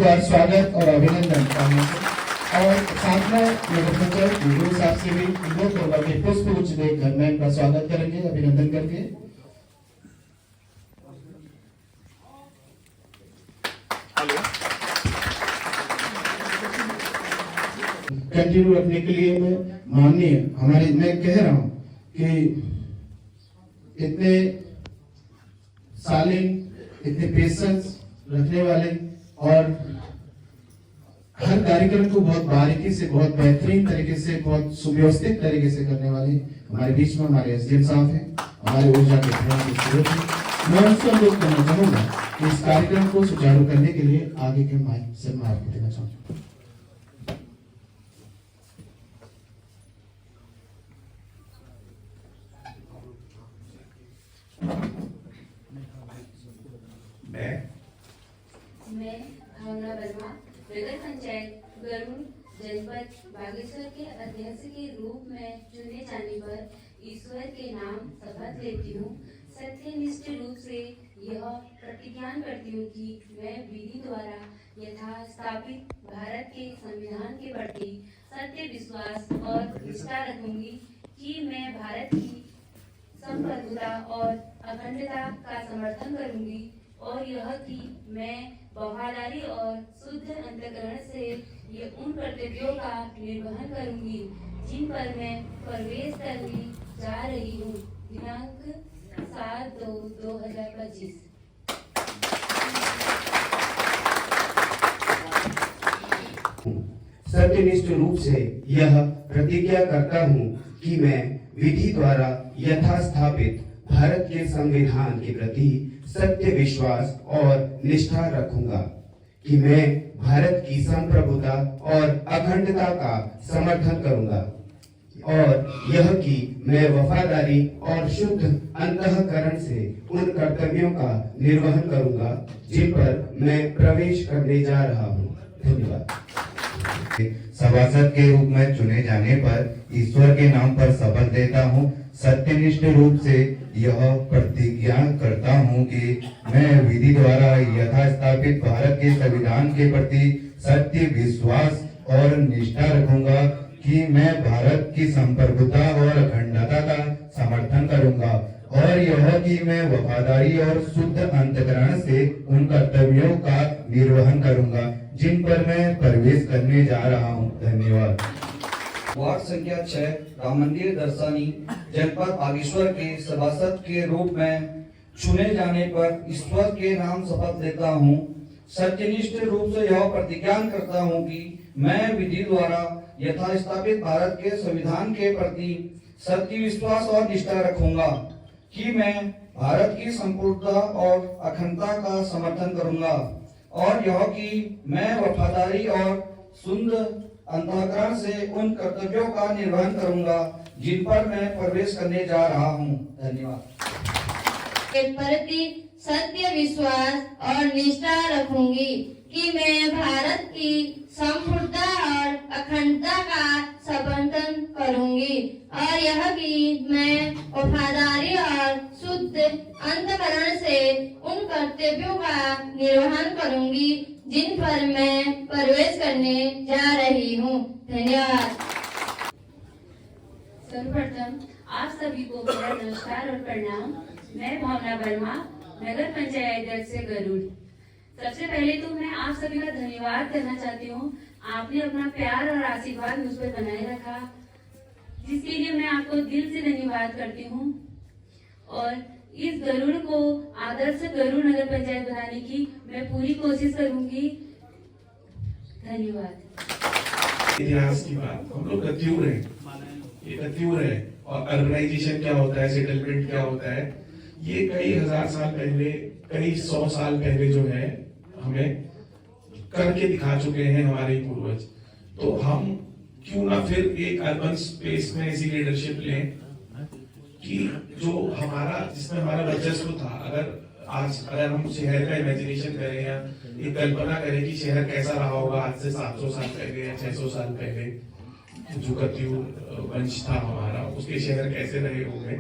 बार स्वागत और अभिनंदन करने से और साथ में नगर पंचायत गुरु साहब से भी अनुरोध होगा कि पुष्प गुच्छ देकर मैं इनका स्वागत करेंगे अभिनंदन करके। कंटिन्यू रखने के लिए मैं माननीय हमारे मैं कह रहा हूं कि इतने सालिन इतने पेशेंस रखने वाले और हर कार्यक्रम को बहुत बारीकी से बहुत बेहतरीन तरीके से बहुत सुव्यवस्थित तरीके से करने वाले हमारे बीच में हमारे एसडीएम साहब हैं, हमारे ऊर्जा के स्रोत हैं। मैं उनसे अनुरोध करना चाहूंगा कि इस कार्यक्रम को सुचारू करने के लिए आगे के माइक से मैं आपको देना चाहूंगा। मैं भावना वर्मा नगर पंचायत गरुड़ जनपद बागेश्वर के अध्यक्ष के रूप में चुने जाने पर ईश्वर के नाम शपथ लेती हूँ। सत्यनिष्ठ रूप से यह प्रतिज्ञा करती हूँ कि मैं विधि द्वारा यथा स्थापित भारत के संविधान के प्रति सत्य विश्वास और निष्ठा रखूंगी कि मैं भारत की संप्रभुता और अखंडता का समर्थन करूंगी और यह कि मैं वफादारी और शुद्ध अंतःकरण से ये उन कर्तव्यों का निर्वहन करूंगी जिन पर मैं प्रवेश करने जा रही हूँ। दिनांक 7/2/2025। सत्यनिष्ठ रूप से यह प्रतिज्ञा करता हूँ कि मैं विधि द्वारा यथा स्थापित भारत के संविधान के प्रति सत्य विश्वास और निष्ठा रखूंगा कि मैं भारत की संप्रभुता और अखंडता का समर्थन करूंगा और यह कि मैं वफादारी और शुद्ध अंतःकरण से उन कर्तव्यों का निर्वहन करूंगा जिन पर मैं प्रवेश करने जा रहा हूं। धन्यवाद। सभासद के रूप में चुने जाने पर ईश्वर के नाम पर शपथ लेता हूँ। सत्यनिष्ठ रूप से यह प्रतिज्ञा करता हूँ कि मैं विधि द्वारा यथा स्थापित भारत के संविधान के प्रति सत्य विश्वास और निष्ठा रखूंगा कि मैं भारत की संप्रभुता और अखंडता का समर्थन करूंगा और यह कि मैं वफादारी और शुद्ध अंतःकरण से उन कर्तव्यों का निर्वहन करूंगा जिन पर मैं प्रवेश करने जा रहा हूं। धन्यवाद। वार्ड संख्या 6 राम मंदिर दर्शनी जनपद बागेश्वर के सभासद के रूप में चुने जाने पर ईश्वर के नाम शपथ लेता हूँ। सत्यनिष्ठ रूप से यह प्रतिज्ञा करता हूँ कि मैं विधि द्वारा यथा स्थापित भारत के संविधान के प्रति सत्य विश्वास और निष्ठा रखूंगा कि मैं भारत की संपूर्णता और अखंडता का समर्थन करूंगा और यह कि मैं वफादारी और शुद्ध अंतःकरण से उन कर्तव्यों का निर्वहन करूंगा जिन पर मैं प्रवेश करने जा रहा हूं। धन्यवाद। के प्रति सत्य विश्वास और निष्ठा रखूंगी कि मैं भारत की संपूर्णता और अखंडता का समर्थन करूंगी और यह कि मैं वफादारी और शुद्ध अंतःकरण से उन कर्तव्यों का निर्वहन करूंगी जिन पर मैं प्रवेश करने जा रही हूँ। धन्यवाद। सर्वप्रथम आप सभी को मेरा नमस्कार और प्रणाम। मैं भावना वर्मा नगर पंचायत अध्यक्ष से गरुड़। सबसे पहले तो मैं आप सभी का धन्यवाद करना चाहती हूँ। आपने अपना प्यार और आशीर्वाद मुझ पर बनाए रखा, जिसके लिए मैं आपको दिल से धन्यवाद करती हूँ और इस गरुड़ को आदर्श गरुड़ नगर पंचायत बनाने की मैं पूरी कोशिश करूंगी। धन्यवाद। इतिहास की बात हम लोग कत्यूर है, ये कत्यूर है और अर्बनाइजेशन क्या होता है, सेटलमेंट क्या होता है, ये कई हजार साल पहले, कई 100 साल पहले जो है हमें करके दिखा चुके हैं हमारे पूर्वज। तो हम क्यों ना फिर एक अर्बन स्पेस में ऐसी लीडरशिप लें कि जो हमारा, जिसमें हमारा वर्चस्व था। अगर हम शहर का इमेजिनेशन करें या एक कल्पना करें कि शहर कैसा रहा होगा आज से 700 साल पहले या 600 साल पहले, जो कत्यूर वंश था हमारा, उसके शहर कैसे रहे होंगे,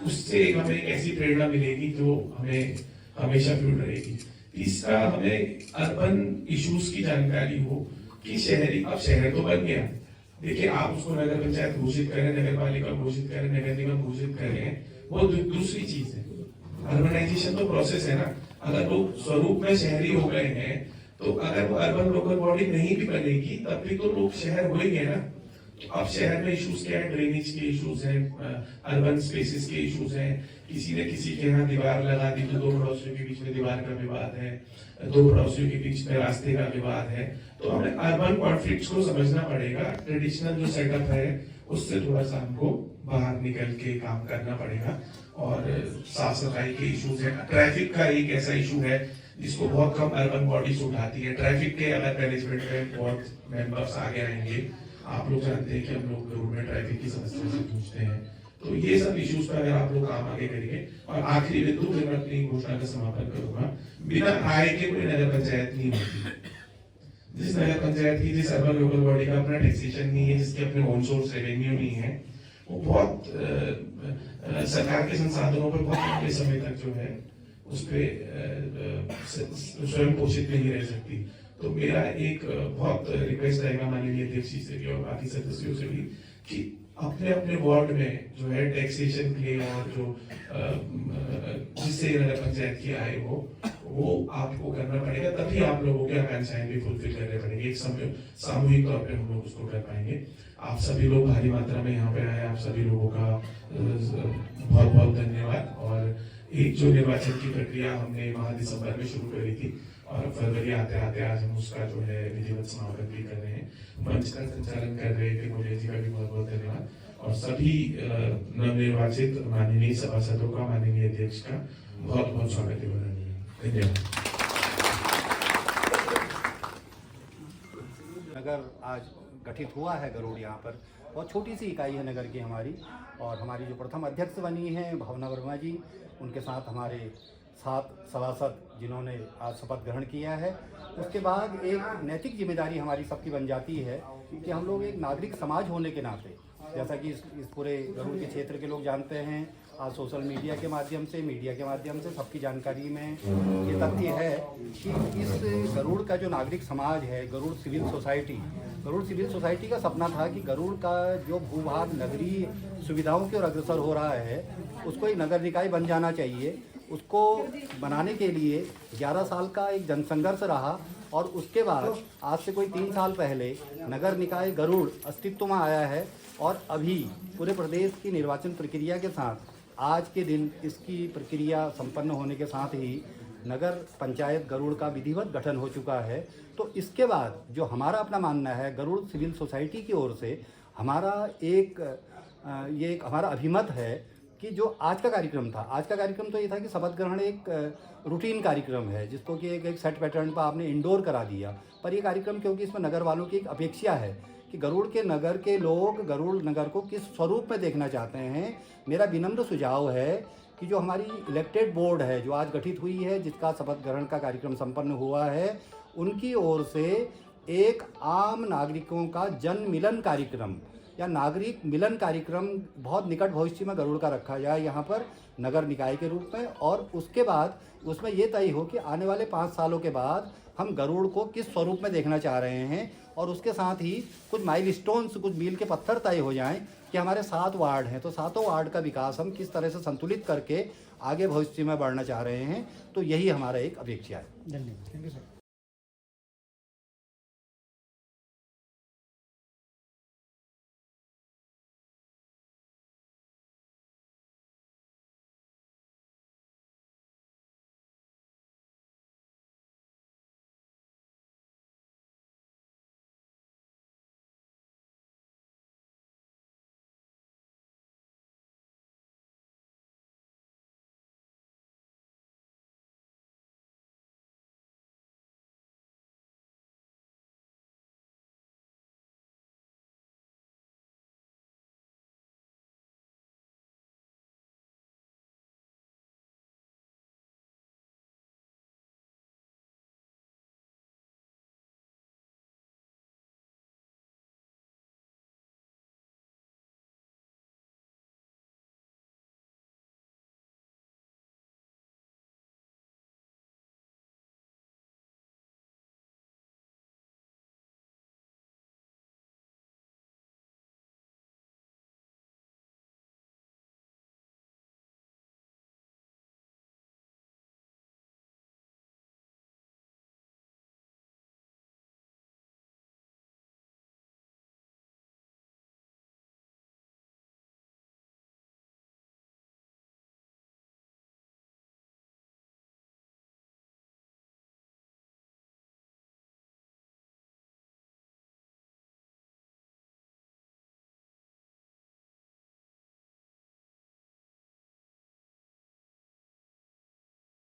उससे हमें एक ऐसी प्रेरणा मिलेगी जो हमें हमेशा फ्यूल रहेगी। तीसरा, हमें अर्बन इश्यूज की जानकारी हो कि शहरी, अब शहर तो बन गया, देखिए आप उसको नगर पंचायत घोषित करें, नगर पालिका घोषित करें, नगर निगम घोषित करें, वो दूसरी चीज है। अर्बनाइजेशन तो प्रोसेस है ना। अगर लोग स्वरूप में शहरी हो गए हैं, तो अगर वो अर्बन लोकल बॉडी नहीं भी बनेगी तब भी तो लोग शहर हो ही गए ना। अब शहर में इश्यूज क्या है? ड्रेनेज के इश्यूज हैं, अर्बन स्पेसेस के इश्यूज हैं, किसी ने किसी के यहाँ दीवार लगा दी तो 2 पड़ोसियों के बीच में दीवार का विवाद है, 2 पड़ोसियों के बीच में रास्ते का विवाद है। तो हमें अर्बन कॉन्फ्लिक्ट्स को समझना पड़ेगा। ट्रेडिशनल जो सेटअप है उससे थोड़ा सा हमको बाहर निकल के काम करना पड़ेगा। और साफ सफाई के इश्यूज है, ट्रैफिक का एक ऐसा इशू है जिसको बहुत कम अर्बन बॉडीज उठाती है। ट्रैफिक के अगर मैनेजमेंट में बहुत मेंबर्स आगे आएंगे, आप लोग जानते हैं कि हम लोग जरूर में ट्रैफिक की समस्या से जूझते हैं, तो ये सब इश्यूज पर अगर आप लोग काम आगे करेंगे। और आखिरी बिंदु, फिर मैं अपनी घोषणा का समापन करूंगा, बिना आय के कोई नगर पंचायत नहीं होती। जिस नगर पंचायत की, जिस अर्बन लोकल बॉडी का अपना टैक्सेशन नहीं है, जिसके अपने ओन सोर्स रेवेन्यू नहीं है, वो बहुत सरकार के संसाधनों पर बहुत लंबे समय तक जो है उस पर स्वयं पोषित नहीं रह सकती। तो मेरा एक बहुत रिक्वेस्ट रहेगा माननीय अध्यक्ष जी से भी और बाकी सदस्यों से भी कि अपने अपने वार्ड में जो है टैक्सेशन के और जो जिससे नगर पंचायत की आय हो, वो आपको करना पड़ेगा, तभी आप लोगों की आकांक्षाएं भी फुलफिल करने पड़ेंगे। एक सामूहिक तौर पे हम लोग उसको कर पाएंगे। आप सभी लोग भारी मात्रा में यहाँ पे आए, आप सभी लोगों का बहुत बहुत धन्यवाद। और एक जो निर्वाचन की प्रक्रिया हमने माह दिसंबर में शुरू करी थी और फरवरी आते आते आज हम उसका जो है विधिवत समापन भी कर रहे हैं। मंच का संचालन कर रहे थे मुझे जी का भी बहुत बहुत धन्यवाद। और सभी नवनिर्वाचित माननीय सभासदों का, माननीय अध्यक्ष का बहुत बहुत स्वागत है। धन्यवाद। नगर आज गठित हुआ है गरुड़ यहाँ पर, बहुत छोटी सी इकाई है नगर की हमारी। और हमारी जो प्रथम अध्यक्ष बनी है भावना वर्मा जी, उनके साथ हमारे 7 सभासद जिन्होंने आज शपथ ग्रहण किया है। उसके बाद एक नैतिक जिम्मेदारी हमारी सबकी बन जाती है कि हम लोग एक नागरिक समाज होने के नाते, जैसा कि इस पूरे गरुड़ के क्षेत्र के लोग जानते हैं, आज सोशल मीडिया के माध्यम से, मीडिया के माध्यम से सबकी जानकारी में ये तथ्य है कि इस गरुड़ का जो नागरिक समाज है, गरुड़ सिविल सोसाइटी का सपना था कि गरुड़ का जो भूभाग नगरीय सुविधाओं की ओर अग्रसर हो रहा है, उसको एक नगर निकाय बन जाना चाहिए। उसको बनाने के लिए 11 साल का एक जनसंघर्ष रहा और उसके बाद आज से कोई 3 साल पहले नगर निकाय गरुड़ अस्तित्व में आया है। और अभी पूरे प्रदेश की निर्वाचन प्रक्रिया के साथ आज के दिन इसकी प्रक्रिया संपन्न होने के साथ ही नगर पंचायत गरुड़ का विधिवत गठन हो चुका है। तो इसके बाद जो हमारा अपना मानना है, गरुड़ सिविल सोसाइटी की ओर से हमारा ये एक हमारा अभिमत है कि जो आज का कार्यक्रम था, आज का कार्यक्रम तो ये था कि शपथ ग्रहण एक रूटीन कार्यक्रम है जिसको कि एक सेट पैटर्न पर आपने इंडोर करा दिया। पर ये कार्यक्रम क्योंकि इसमें नगर वालों की एक अपेक्षा है कि गरुड़ के नगर के लोग गरुड़ नगर को किस स्वरूप में देखना चाहते हैं, मेरा विनम्र सुझाव है कि जो हमारी इलेक्टेड बोर्ड है जो आज गठित हुई है, जिसका शपथ ग्रहण का कार्यक्रम संपन्न हुआ है, उनकी ओर से एक आम नागरिकों का जन मिलन कार्यक्रम या नागरिक मिलन कार्यक्रम बहुत निकट भविष्य में गरुड़ का रखा जाए यहाँ पर नगर निकाय के रूप में। और उसके बाद उसमें ये तय हो कि आने वाले 5 सालों के बाद हम गरुड़ को किस स्वरूप में देखना चाह रहे हैं और उसके साथ ही कुछ माइलस्टोन्स, कुछ मील के पत्थर तय हो जाएं कि हमारे 7 वार्ड हैं, तो 7 वार्ड का विकास हम किस तरह से संतुलित करके आगे भविष्य में बढ़ना चाह रहे हैं। तो यही हमारा एक अपेक्षा है। धन्यवाद। Thank you sir.